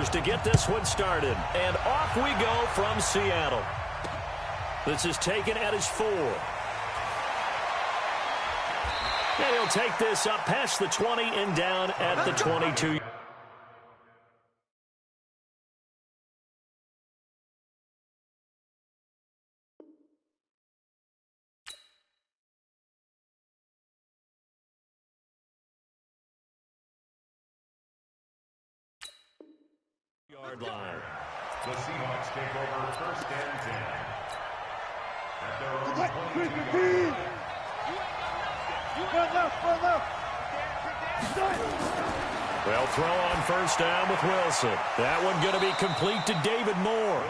Myers to get this one started. And off we go from Seattle. This is taken at his 4. And he'll take this up past the 20 and down at the 22. Yard line. The Seahawks take over first and 10. At their own 22 yard line. Well, throw on first down with Wilson. That one going to be complete to David Moore.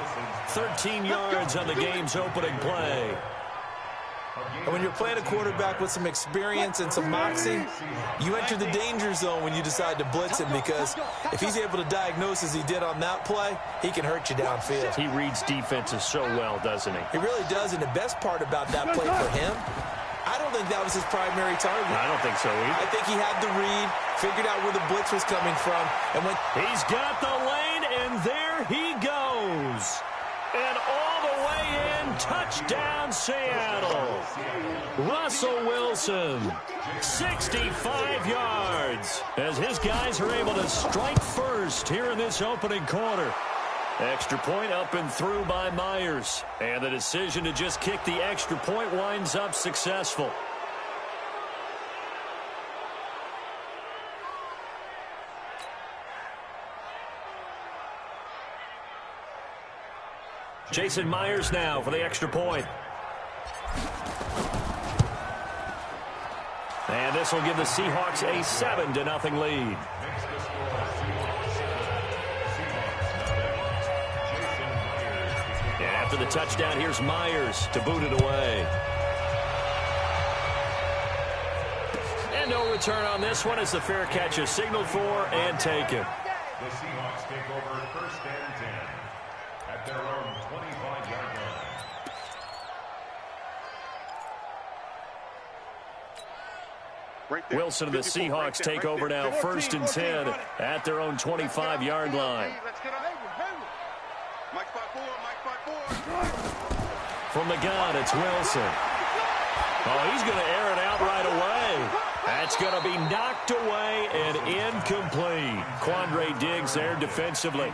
13 yards on the game's opening play. And when you're playing a quarterback with some experience and some moxie, you enter the danger zone when you decide to blitz him, because if he's able to diagnose as he did on that play, he can hurt you downfield. He reads defenses so well, doesn't he? He really does, and the best part about that play for him, I don't think that was his primary target. I don't think so either. I think he had the read, figured out where the blitz was coming from, and when he's got the lane, and there he goes. And all the way in, touchdown Seattle. Russell Wilson, 65 yards, as his guys are able to strike first here in this opening quarter. Extra point up and through by Myers. And the decision to just kick the extra point winds up successful. Jason Myers now for the extra point. And this will give the Seahawks a 7-0 lead. And after the touchdown, here's Myers to boot it away. And no return on this one as the fair catch is signaled for and taken. The Seahawks take over first and 10 at their own 25-yard line. Wilson and the Seahawks take over now first and 10 at their own 25-yard line. From the gun, it's Wilson. Oh, he's going to air it out right away. That's going to be knocked away and incomplete. Quandre Diggs there defensively.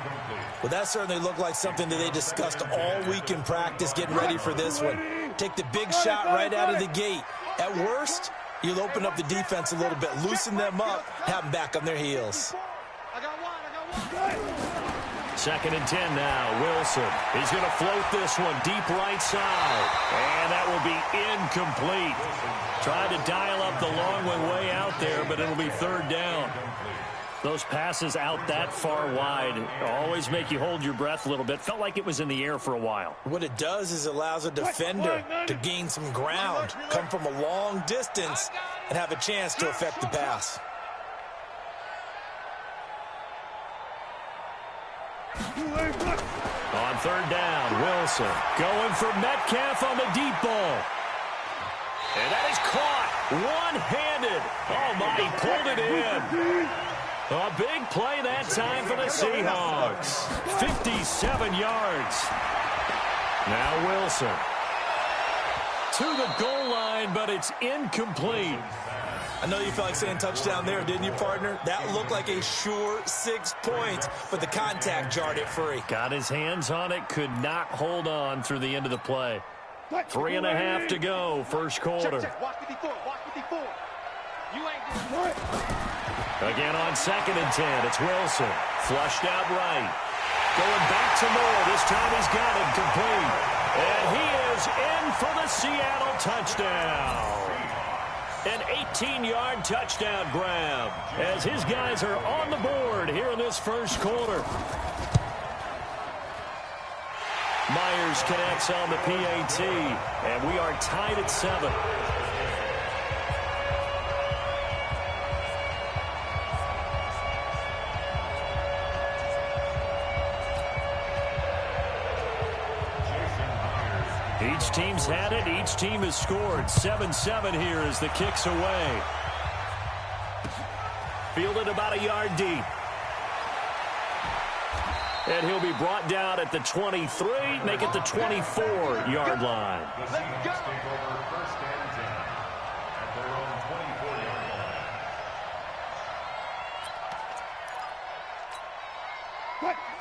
Well, that certainly looked like something that they discussed all week in practice, getting ready for this one. Take the big shot right out of the gate. At worst, you'll open up the defense a little bit, loosen them up, have them back on their heels. Second and 10 now. Wilson. He's going to float this one deep right side. And that will be incomplete. Tried to dial up the long one way out there, but it'll be third down. Those passes out that far wide always make you hold your breath a little bit. Felt like it was in the air for a while. What it does is it allows a defender to gain some ground, come from a long distance, and have a chance to affect the pass. On third down, Wilson going for Metcalf on the deep ball. And that is caught one-handed. Oh, my, he pulled it in. A big play that time for the Seahawks. 57 yards. Now Wilson to the goal line, but it's incomplete. I know you felt like saying touchdown there, didn't you, partner? That looked like a sure 6 points, but the contact jarred it free. Got his hands on it, could not hold on through the end of the play. 3.5 to go, first quarter. Again on second and 10, it's Wilson. Flushed out right. Going back to Moore. This time he's got it complete. And he is in for the Seattle touchdown. An 18-yard touchdown grab as his guys are on the board here in this first quarter. Myers connects on the PAT, and we are tied at 7. Each team's had it. Each team has scored. 7-7 here as the kick's away. Fielded about a yard deep. And he'll be brought down at the 23, make it the 24-yard line. The Seahawks take over first and 10 at their own 24-yard line.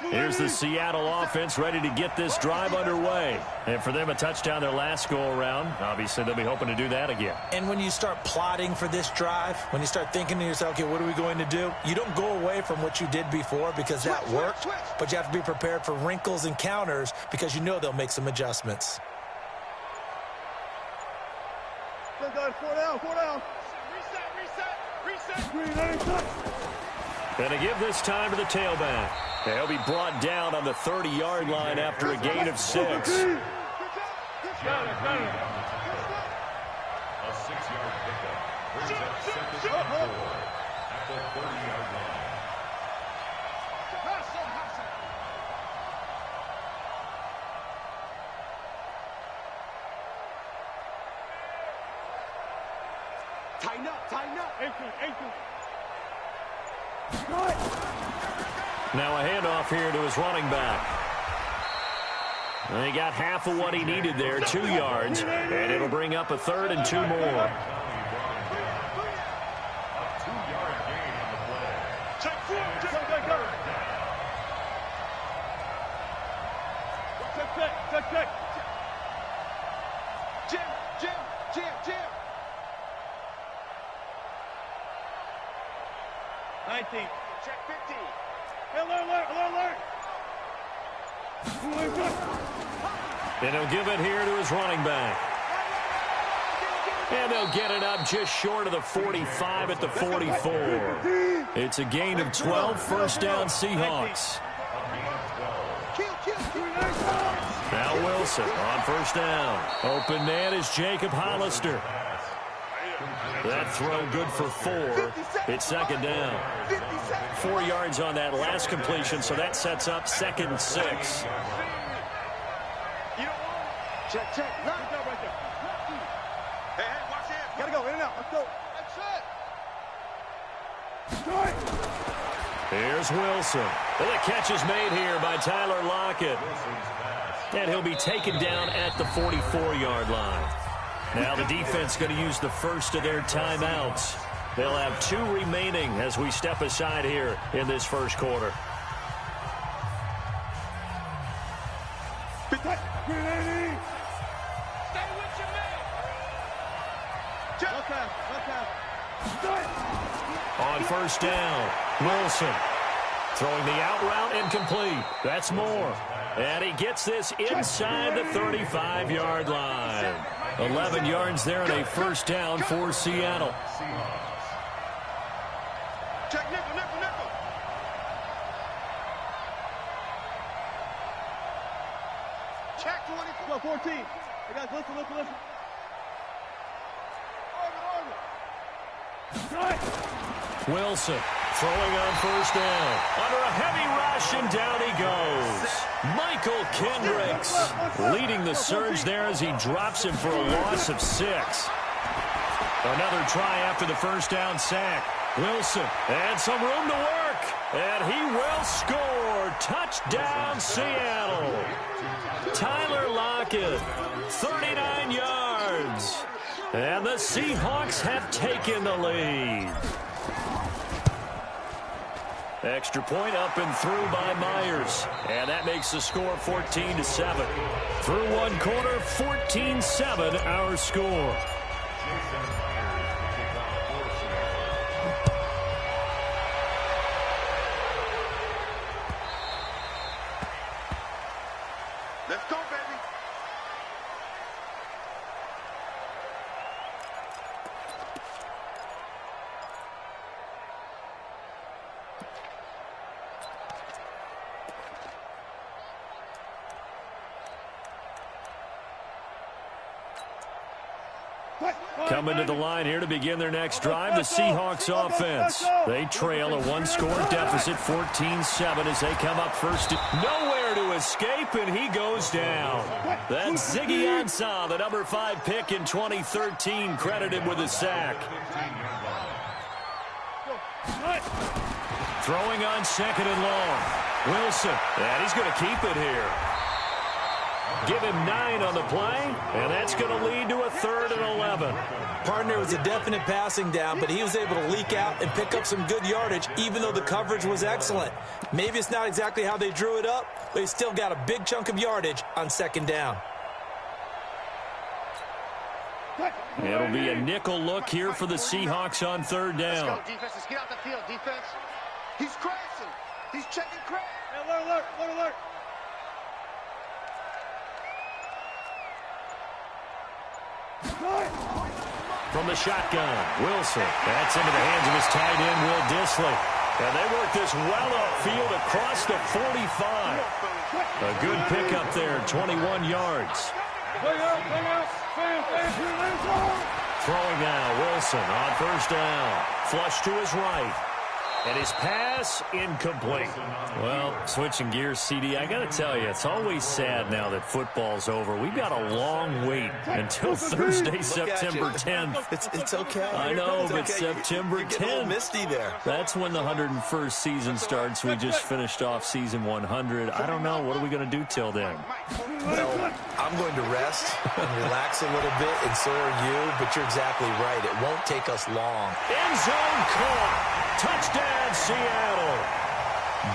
Here's the Seattle offense ready to get this drive underway. And for them, a touchdown their last go-around. Obviously, they'll be hoping to do that again. And when you start plotting for this drive, when you start thinking to yourself, okay, what are we going to do? You don't go away from what you did before because that worked, but you have to be prepared for wrinkles and counters because you know they'll make some adjustments. Four down. Reset. And to give this time to the tailback. They'll be brought down on the 30-yard line after a gain of 6. A 6-yard pickup brings up 2nd and 4 at the 30-yard line. Tighten up. 18. Now a handoff here to his running back. And he got half of what he needed there, 2 yards, and it'll bring up a 3rd and 2 more. A 2-yard gain on the play. Check. Jim. 19. Check 15. Alert. And he'll give it here to his running back. And they'll get it up just short of the 45 at the 44. It's a gain of 12, first down Seahawks. Now Wilson on first down. Open man is Jacob Hollister. That throw good for 4. It's 2nd down. 4 yards on that last completion, so that sets up 2nd and 6. Check. Good job right there. Hey, watch it. Gotta go, in and out. Let's go. That's it. Here's Wilson. And the catch is made here by Tyler Lockett. And he'll be taken down at the 44-yard line. Now the defense going to use the first of their timeouts. They'll have 2 remaining as we step aside here in this first quarter. On first down, Wilson throwing the out route incomplete. That's Moore. And he gets this inside the 35-yard line. 11 yards there and a first down for Seattle. Check nickel. Check 24. 14. Hey guys, listen. Wilson throwing on first down. Under a heavy rush, and down he goes. Michael Kendricks leading the surge there as he drops him for a loss of 6. Another try after the first down sack. Wilson and some room to work. And he will score. Touchdown, Seattle. Tyler Lockett, 39 yards. And the Seahawks have taken the lead. Extra point up and through by Myers. And that makes the score 14-7. Through one quarter, 14-7 our score. Let's go, baby. Coming to the line here to begin their next drive, the Seahawks offense. They trail a 1-score deficit, 14-7 as they come up first. Nowhere to escape, and he goes down. That's Ziggy Ansah, the number 5 pick in 2013, credited with a sack. Throwing on 2nd and long. Wilson, and he's going to keep it here. Give him 9 on the play, and that's going to lead to a 3rd and 11. Partner, was a definite passing down, but he was able to leak out and pick up some good yardage, even though the coverage was excellent. Maybe it's not exactly how they drew it up, but he still got a big chunk of yardage on 2nd down. It'll be a nickel look here for the Seahawks on 3rd down. Let's go, defense. Let's get out the field, defense. He's crazy. He's checking crazy. Alert, alert, alert. From the shotgun, Wilson. That's into the hands of his tight end, Will Dissly. And they work this well upfield across the 45. A good pickup there, 21 yards. Throwing now, Wilson on 1st down. Flush to his right. And his pass incomplete. Well, switching gears, CD, I got to tell you, it's always sad now that football's over. We've got a long wait until Thursday, September 10th. It's okay. I know, it's but okay. September 10th. You're getting a little misty there. That's when the 101st season starts. We just finished off season 100. I don't know. What are we going to do till then? Well, I'm going to rest and relax a little bit, and so are you, but you're exactly right. It won't take us long. End zone caught. Touchdown, Seattle.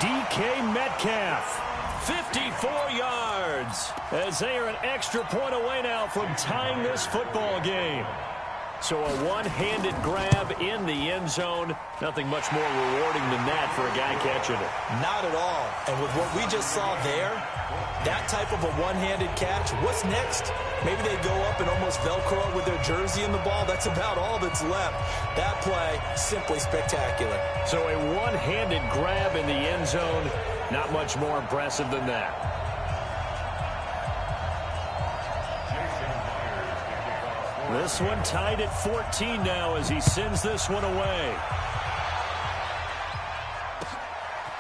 DK Metcalf, 54 yards, as they are an extra point away now from tying this football game. So a one-handed grab in the end zone. Nothing much more rewarding than that for a guy catching it. Not at all. And with what we just saw there, that type of a one-handed catch, what's next? Maybe they go up and almost Velcro with their jersey in the ball. That's about all that's left. That play, simply spectacular. So a one-handed grab in the end zone, not much more impressive than that. This one tied at 14 now as he sends this one away.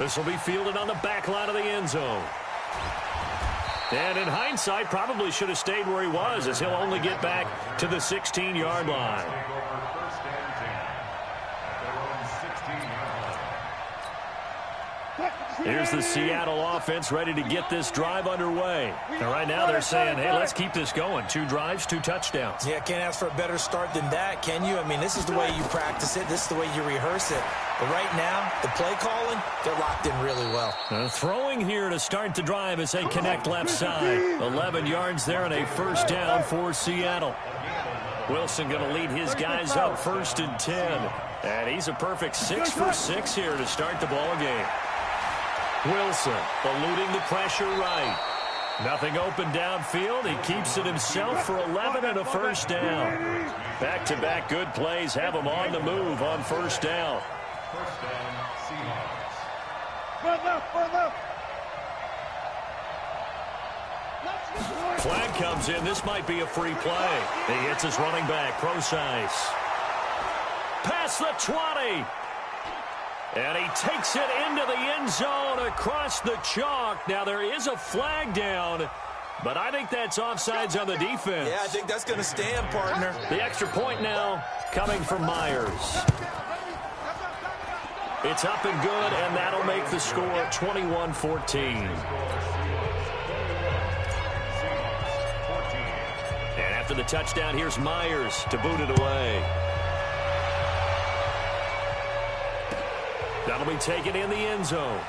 This will be fielded on the back line of the end zone. And in hindsight, probably should have stayed where he was, as he'll only get back to the 16-yard line. Here's the Seattle offense ready to get this drive underway. And right now they're saying, hey, let's keep this going. 2 drives, 2 touchdowns. Yeah, can't ask for a better start than that, can you? I mean, this is the way you practice it. This is the way you rehearse it. But right now, the play calling, they're locked in really well. Throwing here to start the drive as they connect left side. 11 yards there and a 1st down for Seattle. Wilson going to lead his guys up 1st and 10. And he's a perfect 6 for 6 here to start the ball game. Wilson eluding the pressure right. Nothing open downfield. He keeps it himself for 11 and a 1st down. Back-to-back good plays have him on the move on 1st down. 1st down, Seahawks. Flag comes in. This might be a free play. He hits his running back, Procise. Past the 20. And he takes it into the end zone across the chalk. Now, there is a flag down, but I think that's offsides on the defense. Yeah, I think that's going to stand, partner. The extra point now coming from Myers. It's up and good, and that'll make the score 21-14. And after the touchdown, here's Myers to boot it away. That'll be taken in the end zone.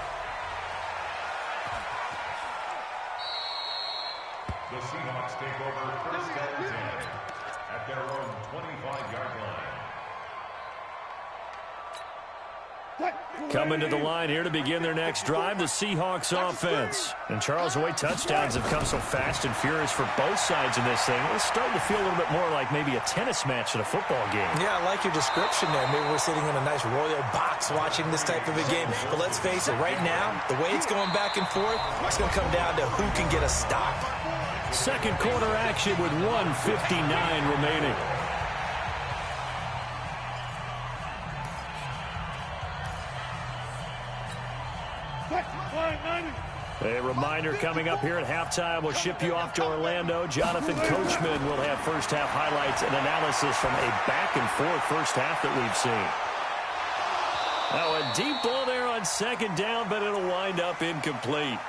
The Seahawks take over 1st and 10 at their own 25-yard line. Coming to the line here to begin their next drive, the Seahawks offense. And Charles, the way touchdowns have come so fast and furious for both sides in this thing, it's starting to feel a little bit more like maybe a tennis match at a football game. Yeah, I like your description there. Maybe we're sitting in a nice royal box watching this type of a game. But let's face it, right now, the way it's going back and forth, it's going to come down to who can get a stop. Second quarter action with 1:59 remaining. A reminder coming up here at halftime. We'll ship you off to Orlando. Jonathan Coachman will have first half highlights and analysis from a back-and-forth first half that we've seen. Now a deep ball there on on second down, but it'll wind up incomplete.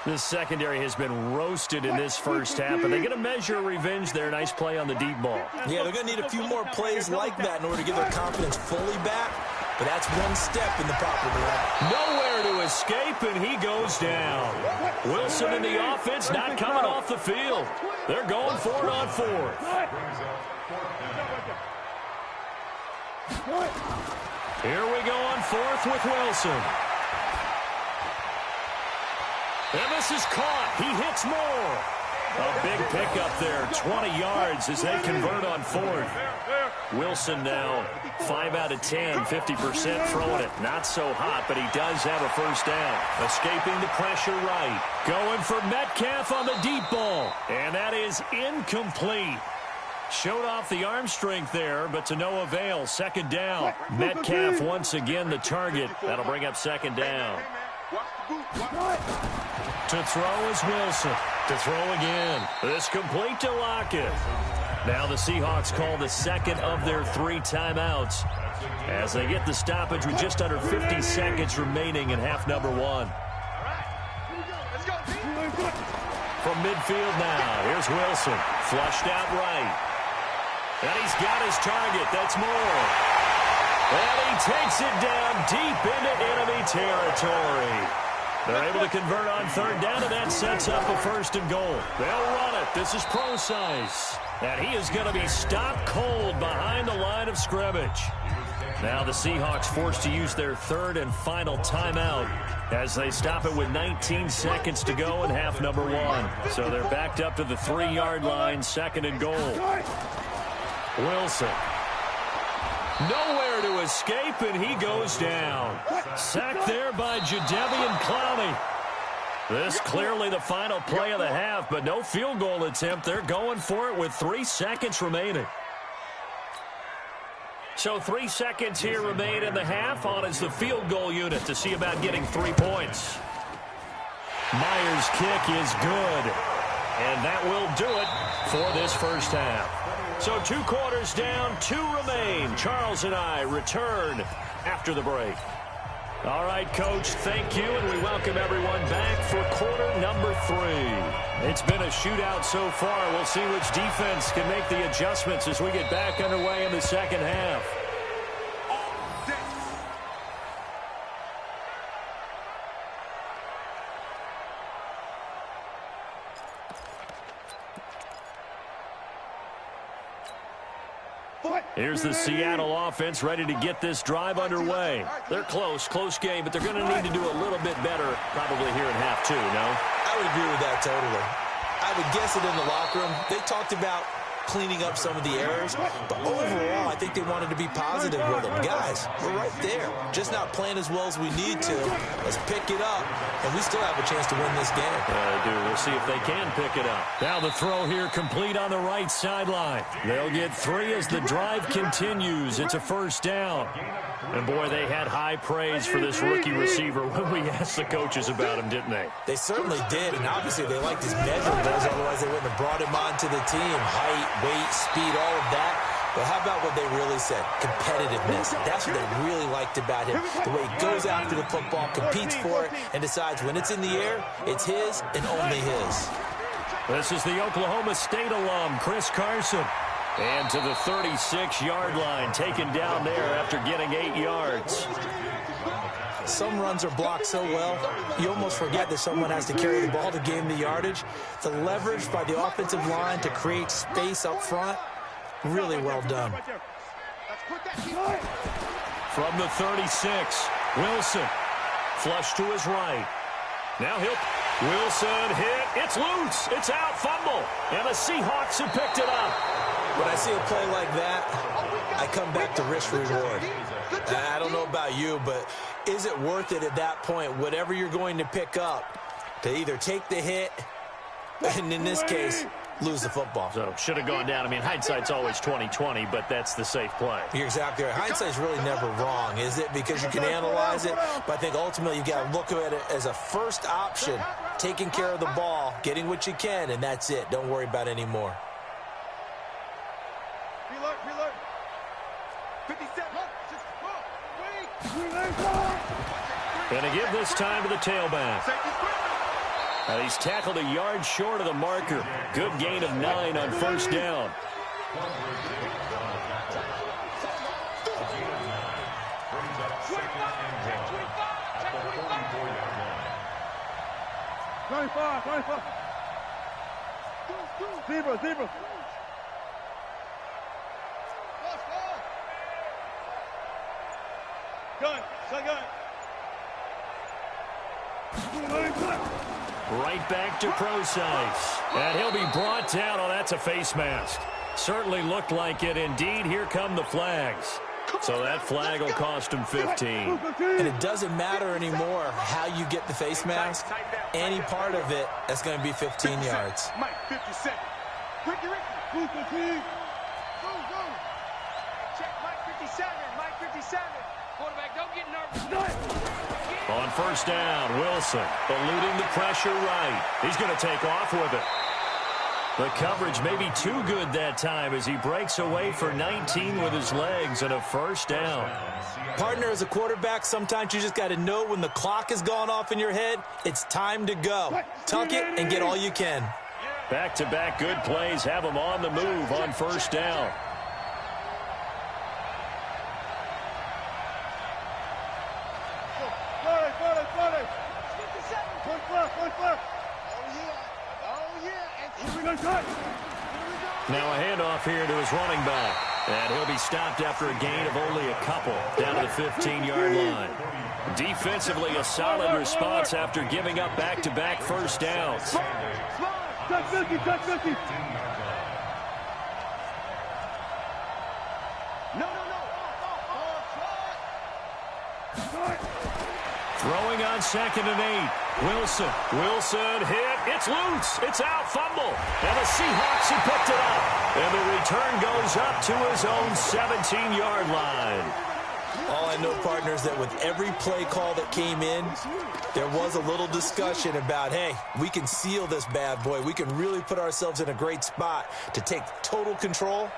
This secondary has been roasted in this first half, and they get a measure of revenge there. Nice play on the deep ball. Yeah, they're going to need a few more plays like that in order to get their confidence fully back, but that's one step in the proper direction. Nowhere to escape, and he goes down. Wilson in the offense not coming off the field. They're going for it on fourth. Here we go on fourth with Wilson. And this is caught. He hits more. A big pickup there, 20 yards as they convert on fourth. Wilson now 5 out of 10, 50% throwing it. Not so hot, but he does have a first down. Escaping the pressure right. Going for Metcalf on the deep ball. And that is incomplete. Showed off the arm strength there, but to no avail. Second down. Metcalf once again the target. That'll bring up second down. To throw is Wilson. To throw again. This complete to Lockett. Now the Seahawks call the second of their 3 timeouts as they get the stoppage with just under 50 seconds remaining in half number 1. From midfield now, here's Wilson. Flushed out right. And he's got his target. That's Moore. And he takes it down deep into enemy territory. They're able to convert on third down, and that sets up a first and goal. They'll run it. This is Prosise. And he is going to be stopped cold behind the line of scrimmage. Now the Seahawks forced to use their third and final timeout as they stop it with 19 seconds to go in half number 1. So they're backed up to the 3-yard line, second and goal. Wilson. Nowhere to escape, and he goes down. Sacked there by Jadeveon Clowney. This clearly the final play of the half, but no field goal attempt. They're going for it with 3 seconds remaining. So 3 seconds here remain in the half. On is the field goal unit to see about getting 3 points. Myers' kick is good, and that will do it for this first half. So 2 quarters down, 2 remain. Charles and I return after the break. All right, Coach, thank you, and we welcome everyone back for quarter number 3. It's been a shootout so far. We'll see which defense can make the adjustments as we get back underway in the second half. Here's the Seattle offense ready to get this drive underway. They're close game, but they're going to need to do a little bit better probably here in half 2, no? I would agree with that totally. I would guess it in the locker room. They talked about cleaning up some of the errors, but overall, I think they wanted to be positive with them. Guys, we're right there. Just not playing as well as we need to. Let's pick it up, and we still have a chance to win this game. We'll see if they can pick it up. Now the throw here complete on the right sideline. They'll get 3 as the drive continues. It's a first down. And, boy, they had high praise for this rookie receiver when we asked the coaches about him, didn't they? They certainly did, and obviously they liked his measurables. Otherwise, they wouldn't have brought him onto the team. Height, weight, speed, all of that. But how about what they really said? Competitiveness. That's what they really liked about him. The way he goes after the football, competes for it, and decides when it's in the air, it's his and only his. This is the Oklahoma State alum, Chris Carson. And to the 36-yard line, taken down there after getting 8 yards. Some runs are blocked so well, you almost forget that someone has to carry the ball to gain the yardage. The leverage by the offensive line to create space up front, really well done. From the 36, Wilson. Flush to his right. Now Wilson hit. It's loose. It's out. Fumble. And the Seahawks have picked it up. When I see a play like that, I come back to risk reward. I don't know about you, but is it worth it at that point, whatever you're going to pick up, to either take the hit, and in this case, lose the football? So should have gone down. I mean, hindsight's always 20/20, but that's the safe play. You're exactly right. Hindsight's really never wrong, is it? Because you can analyze it, but I think ultimately you got to look at it as a first option, taking care of the ball, getting what you can, and that's it. Don't worry about any more. And to give this time to the tailback. He's tackled a yard short of the marker. Good gain of 9 on first down. Zebra. Gun. Right back to Procise. And he'll be brought down. Oh, that's a face mask. Certainly looked like it. Indeed, here come the flags. So that flag will cost him 15. And it doesn't matter anymore how you get the face mask. Any part of it, that's going to be 15 yards. Mike, 50 seconds. Ricky. Go. Check, Mike 57. Quarterback, don't get nervous. On first down, Wilson eluding the pressure right. He's going to take off with it. The coverage may be too good that time as he breaks away for 19 with his legs and a first down. Partner, as a quarterback, sometimes you just got to know when the clock has gone off in your head, it's time to go. Tuck it and get all you can. Back-to-back good plays have him on the move on first down. Now a handoff here to his running back. And he'll be stopped after a gain of only a couple down to the 15-yard line. Defensively, a solid response after giving up back-to-back first downs. Throwing on 2nd and 8. Wilson hit. It's loose. It's out. Fumble. And the Seahawks have picked it up. And the return goes up to his own 17-yard line. All I know, partners, that with every play call that came in, there was a little discussion about, hey, we can seal this bad boy. We can really put ourselves in a great spot to take total control.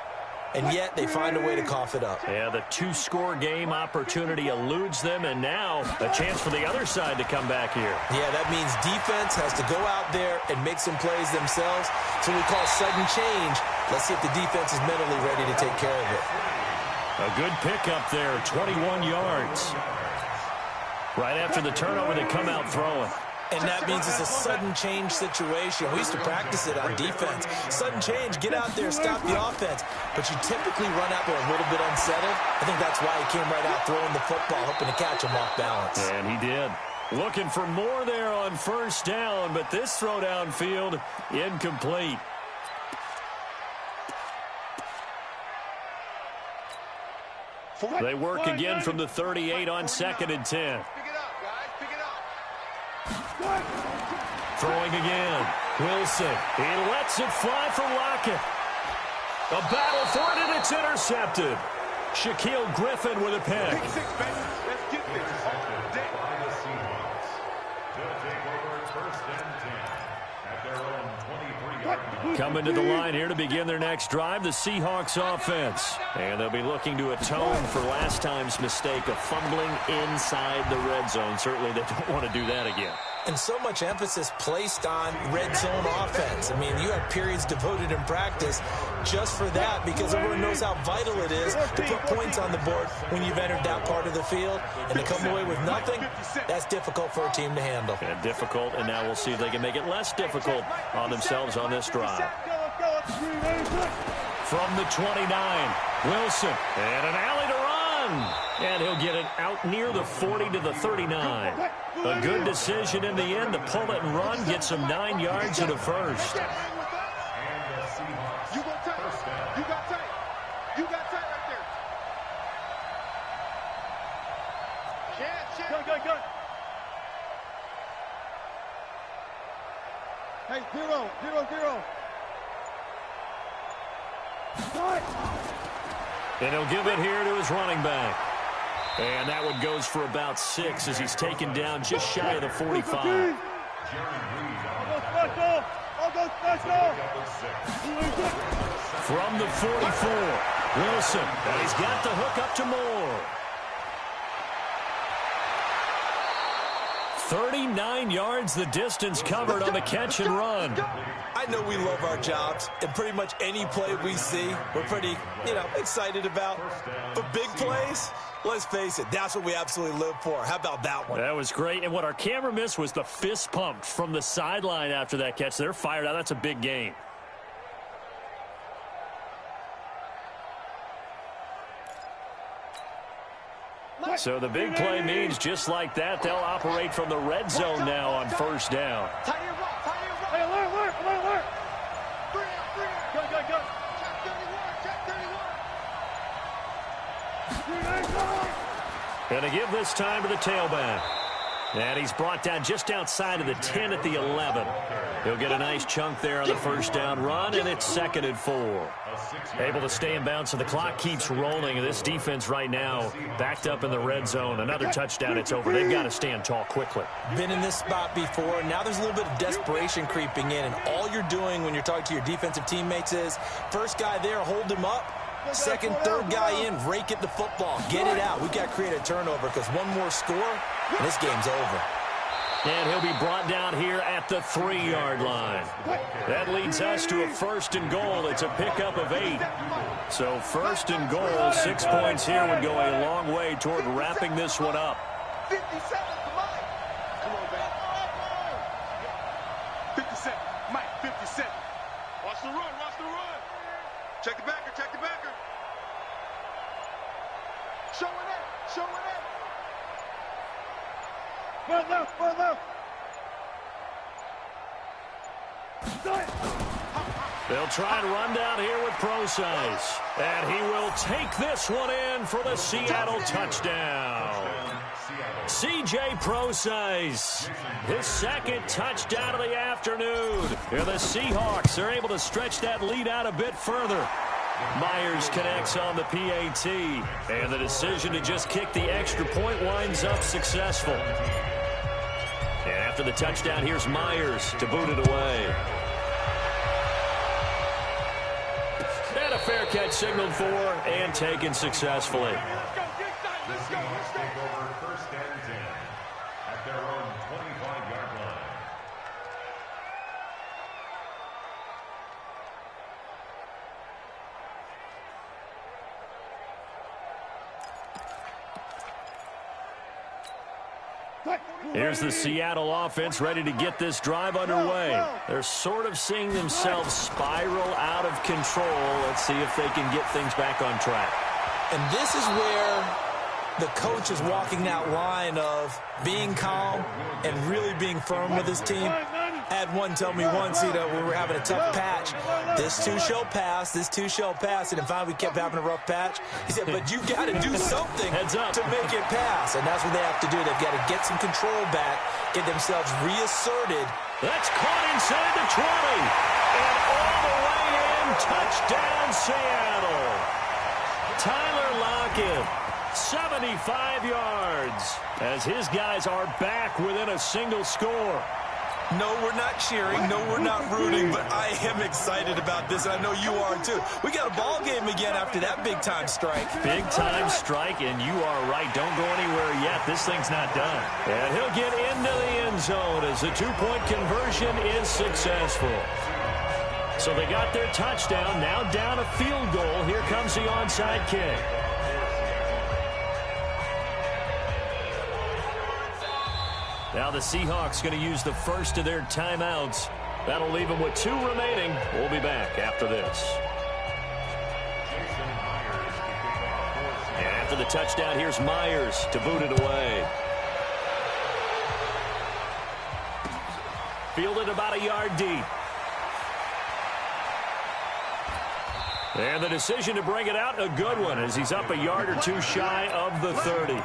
And yet they find a way to cough it up. Yeah, the 2-score game opportunity eludes them, and now a chance for the other side to come back here. Yeah, that means defense has to go out there and make some plays themselves. So we call sudden change. Let's see if the defense is mentally ready to take care of it. A good pickup there, 21 yards. Right after the turnover, they come out throwing. And that means it's a sudden change situation. We used to practice it on defense. Sudden change, get out there, stop the offense. But you typically run out there a little bit unsettled. I think that's why he came right out throwing the football, hoping to catch him off balance. And he did. Looking for more there on first down, but this throw downfield, incomplete. They work again from the 38 on 2nd and 10. Throwing again. Wilson. He lets it fly for Lockett. A battle for it, and it's intercepted. Shaquille Griffin with a pick. Coming to the line here to begin their next drive, the Seahawks offense. And they'll be looking to atone for last time's mistake of fumbling inside the red zone. Certainly they don't want to do that again. And so much emphasis placed on red zone offense. I mean, you have periods devoted in practice just for that because everyone knows how vital it is to put points on the board when you've entered that part of the field. And to come away with nothing, that's difficult for a team to handle. And difficult, and now we'll see if they can make it less difficult on themselves on this drive. From the 29, Wilson, and an alley to run. And he'll get it out near the 40 to the 39. A good decision in the end to pull it and run, get some 9 yards and a first. You got tight. You got tight right there. Good. Hey, 0. And he'll give it here to his running back. And that one goes for about 6 as he's taken down just shy of the 45. From the 44, Wilson. And he's got the hook up to Moore. yards, the distance covered on the catch and run. I know we love our jobs, and pretty much any play we see, we're pretty, excited about. But big plays, let's face it, that's what we absolutely live for. How about that one? That was great, and what our camera missed was the fist pump from the sideline after that catch. They're fired out. That's a big gain. So the big play means just like that, they'll operate from the red zone now on first down. Going to give this time to the tailback. And he's brought down just outside of the 10 at the 11. He'll get a nice chunk there on the first down run, and it's 2nd and 4. Able to stay in bounds, so the clock keeps rolling. And this defense right now backed up in the red zone. Another touchdown, it's over. They've got to stand tall quickly. Been in this spot before. Now there's a little bit of desperation creeping in, and all you're doing when you're talking to your defensive teammates is first guy there, hold him up. Second, third guy in, rake at the football. Get it out. We've got to create a turnover because one more score, and this game's over. And he'll be brought down here at the 3-yard line. That leads us to a 1st and goal. It's a pickup of 8. So 1st and goal, 6 points here would go a long way toward wrapping this one up. 57, come on. Come on, man. 57, Mike, 57. Watch the run, watch the run. Check the backer, check the backer. Show it up, show it up. Run left, run left. They'll try and run down here with Prosise. And he will take this one in for the Seattle touchdown. C.J. Prosise, his 2nd touchdown of the afternoon. And the Seahawks are able to stretch that lead out a bit further. Myers connects on the PAT. And the decision to just kick the extra point winds up successful. And after the touchdown, here's Myers to boot it away. And a fair catch signaled for and taken successfully. The Seahawks take over 1st and 10 at their own 25-yard line. Here's the Seattle offense ready to get this drive underway. They're sort of seeing themselves spiral out of control. Let's see if they can get things back on track. And this is where the coach is walking that line of being calm and really being firm with his team. I had one tell me once, we were having a tough patch. This too shall pass, this too shall pass. And finally we kept having a rough patch. He said, but you got to do something to make it pass. And that's what they have to do. They've got to get some control back, get themselves reasserted. That's caught inside the 20. And all the way in, touchdown Seattle. Tyler Lockett, 75 yards, as his guys are back within a single score. No, we're not cheering. No, we're not rooting, but I am excited about this, and I know you are too. We got a ball game again after that big-time strike. Big-time strike, and you are right. Don't go anywhere yet. This thing's not done. And he'll get into the end zone as the 2-point conversion is successful. So they got their touchdown, now down a field goal. Here comes the onside kick. Now the Seahawks going to use the first of their timeouts. That'll leave them with 2 remaining. We'll be back after this. And after the touchdown, here's Myers to boot it away. Fielded about a yard deep. And the decision to bring it out, a good one, as he's up a yard or 2 shy of the 30.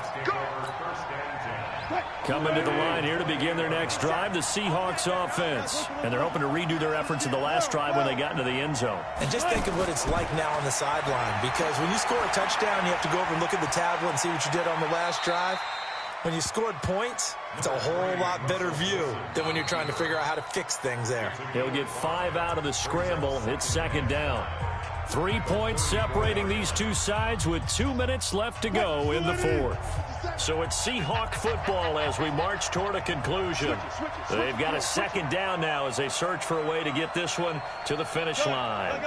Coming to the line here to begin their next drive, the Seahawks offense. And they're hoping to redo their efforts in the last drive when they got into the end zone. And just think of what it's like now on the sideline, because when you score a touchdown, you have to go over and look at the tablet and see what you did on the last drive. When you scored points, it's a whole lot better view than when you're trying to figure out how to fix things there. He'll get 5 out of the scramble. It's 2nd down. 3 points separating these two sides with 2 minutes left to go in the fourth. So it's Seahawk football as we march toward a conclusion. They've got a second down now as they search for a way to get this one to the finish line.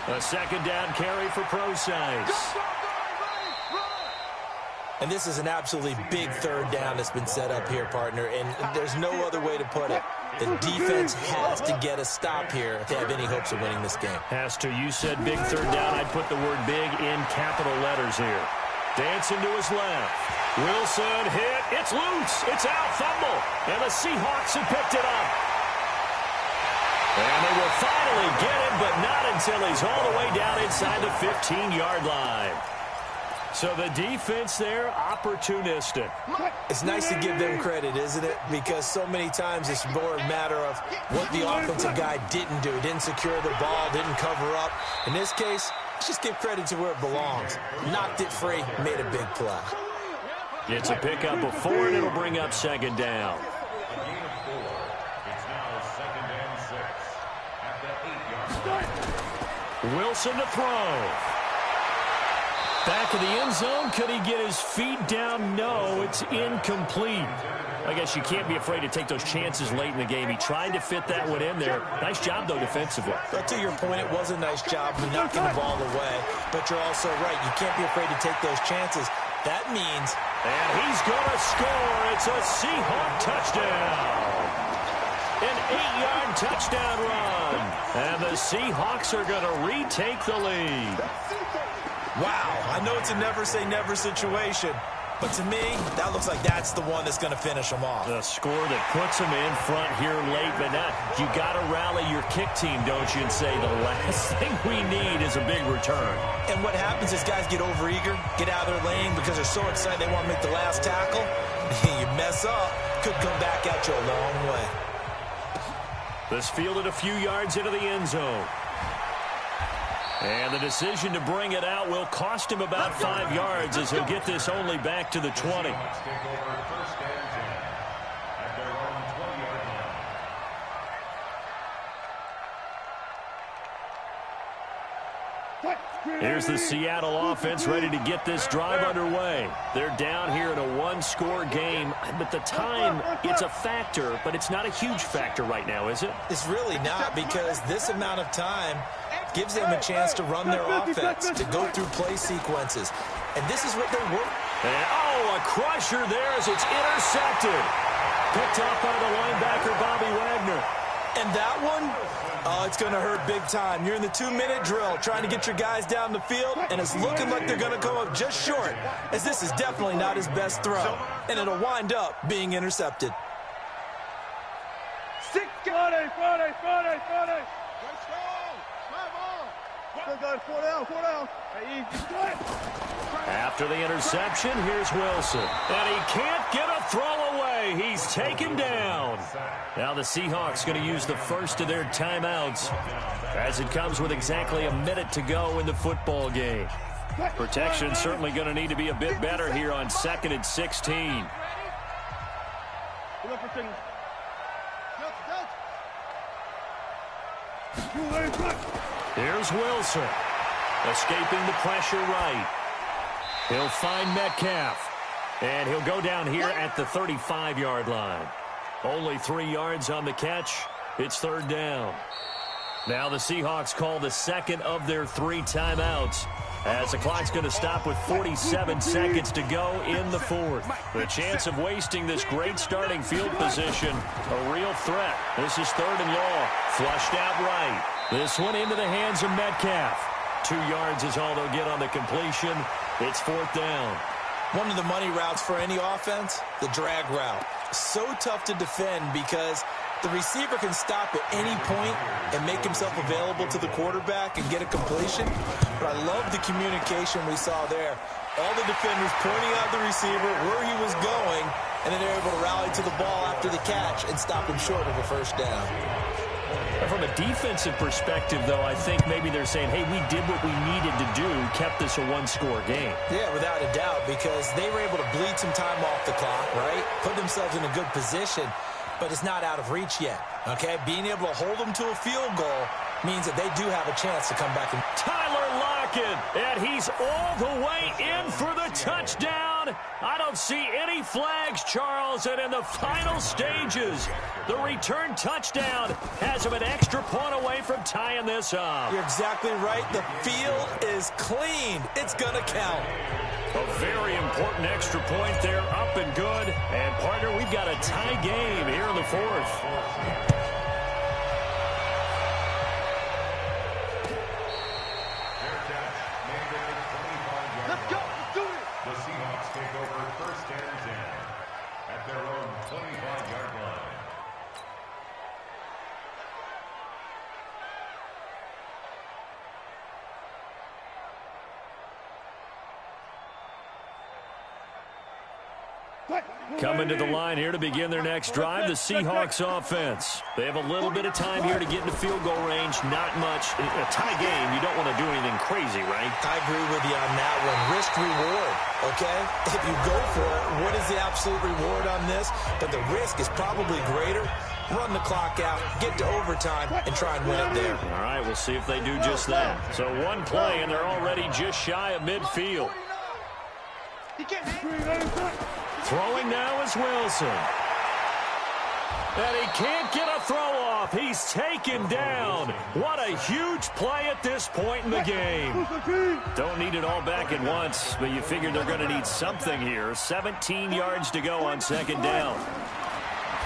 A second down carry for Prosise. And this is an absolutely big third down that's been set up here, partner, and there's no other way to put it. The defense has to get a stop here if they have any hopes of winning this game. Has to. You said big third down. I'd put the word big in capital letters here. Dancing to his left. Wilson hit. It's loose. It's out. Fumble. And the Seahawks have picked it up. And they will finally get him, but not until he's all the way down inside the 15-yard line. So the defense there, opportunistic. It's nice to give them credit, isn't it? Because so many times it's more a matter of what the offensive guy didn't do. Didn't secure the ball, didn't cover up. In this case, let's just give credit to where it belongs. Knocked it free, made a big play. It's a pickup of 4, and it'll bring up second down. Wilson to throw. Back of the end zone. Could he get his feet down? No, it's incomplete. I guess you can't be afraid to take those chances late in the game. He tried to fit that one in there. Nice job, though, defensively. But to your point, it was a nice job of knocking the ball away. But you're also right. You can't be afraid to take those chances. That means... And he's going to score. It's a Seahawk touchdown. An 8-yard touchdown run. And the Seahawks are going to retake the lead. Wow, I know it's a never-say-never situation, but to me, that looks like that's the one that's going to finish them off. The score that puts them in front here late, but now you got to rally your kick team, don't you, and say the last thing we need is a big return. And what happens is guys get overeager, get out of their lane because they're so excited they want to make the last tackle. You mess up, could come back at you a long way. This fielded a few yards into the end zone. And the decision to bring it out will cost him about 5 yards as he'll get this only back to the 20. Here's the Seattle offense ready to get this drive underway. They're down here in a one-score game, but the time, it's a factor, but it's not a huge factor right now, is it? It's really not, because this amount of time gives them a chance to run their offense, to go through play sequences. And this is what they work. And, a crusher there as it's intercepted. Picked up by the linebacker, Bobby Wagner. And that one, it's going to hurt big time. You're in the 2-minute drill trying to get your guys down the field, and it's looking like they're going to come up just short, as this is definitely not his best throw. And it'll wind up being intercepted. 40. After the interception, here's Wilson. And he can't get a throw away. He's taken down. Now the Seahawks going to use the first of their timeouts as it comes with exactly a minute to go in the football game. Protection certainly going to need to be a bit better here on 2nd and 16. Here's Wilson. Escaping the pressure right. He'll find Metcalf. And he'll go down here at the 35-yard line. Only 3 yards on the catch. It's third down. Now the Seahawks call the second of their 3 timeouts, as the clock's going to stop with 47 seconds to go in the fourth. The chance of wasting this great starting field position, a real threat. This is 3rd and long. Flushed out right. This one into the hands of Metcalf. 2 yards is all they'll get on the completion. It's 4th down. One of the money routes for any offense, the drag route. So tough to defend because the receiver can stop at any point and make himself available to the quarterback and get a completion. But I love the communication we saw there. All the defenders pointing out the receiver, where he was going, and then they're able to rally to the ball after the catch and stop him short of a first down. From a defensive perspective, though, I think maybe they're saying, hey, we did what we needed to do, kept this a one-score game. Yeah, without a doubt, because they were able to bleed some time off the clock, right? put themselves in a good position, but it's not out of reach yet, okay? Being able to hold them to a field goal means that they do have a chance to come back. And Tyler Lockett, and he's all the way in for the touchdown. I don't see any flags, Charles, and in the final stages, the return touchdown has him an extra point away from tying this up. You're exactly right. The field is clean. It's going to count. A very important extra point there, up and good. And, partner, we've got a tie game here in the fourth. Let's go. Let's do it. The Seahawks take over first and 10 at their own 25-yard line. Coming to the line here to begin their next drive, the Seahawks offense. They have a little bit of time here to get into field goal range, not much. In a tie game, you don't want to do anything crazy, right? I agree with you on that one. Risk reward, okay? If you go for it, what is the absolute reward on this? But the risk is probably greater. Run the clock out, get to overtime, and try and win it there. All right, we'll see if they do just that. So one play, and they're already just shy of midfield. Throwing now is Wilson. And he can't get a throw off. He's taken down. What a huge play at this point in the game. Don't need it all back at once, but you figure they're going to need something here. 17 yards to go on second down.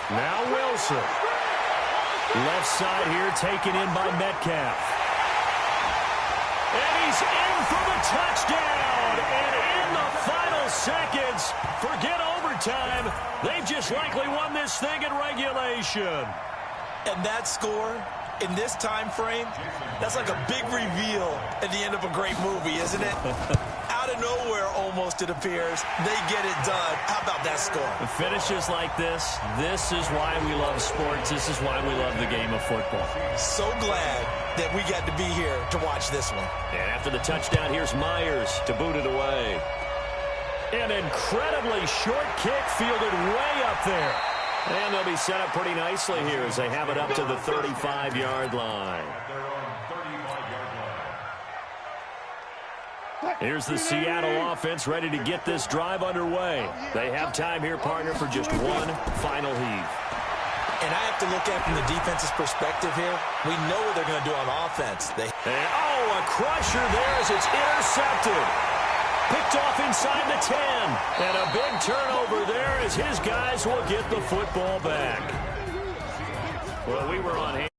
Now Wilson. Left side here taken in by Metcalf. And he's in for the touchdown. And in the final seconds, forget overtime, they've just likely won this thing in regulation. And that score in this time frame, that's like a big reveal at the end of a great movie, isn't it? Out of nowhere, almost, it appears, they get it done. How about that score? The finishes like this is why we love sports. This is why we love the game of football. So glad that we got to be here to watch this one. And after the touchdown, here's Myers to boot it away. An incredibly short kick fielded way up there. And they'll be set up pretty nicely here as they have it up to the 35-yard line. Here's the Seattle offense ready to get this drive underway. They have time here, partner, for just one final heave. And I have to look at it from the defense's perspective here. We know what they're going to do on offense. A crusher there as it's intercepted. Picked off inside the 10. And a big turnover there as his guys will get the football back. Well, we were on hand.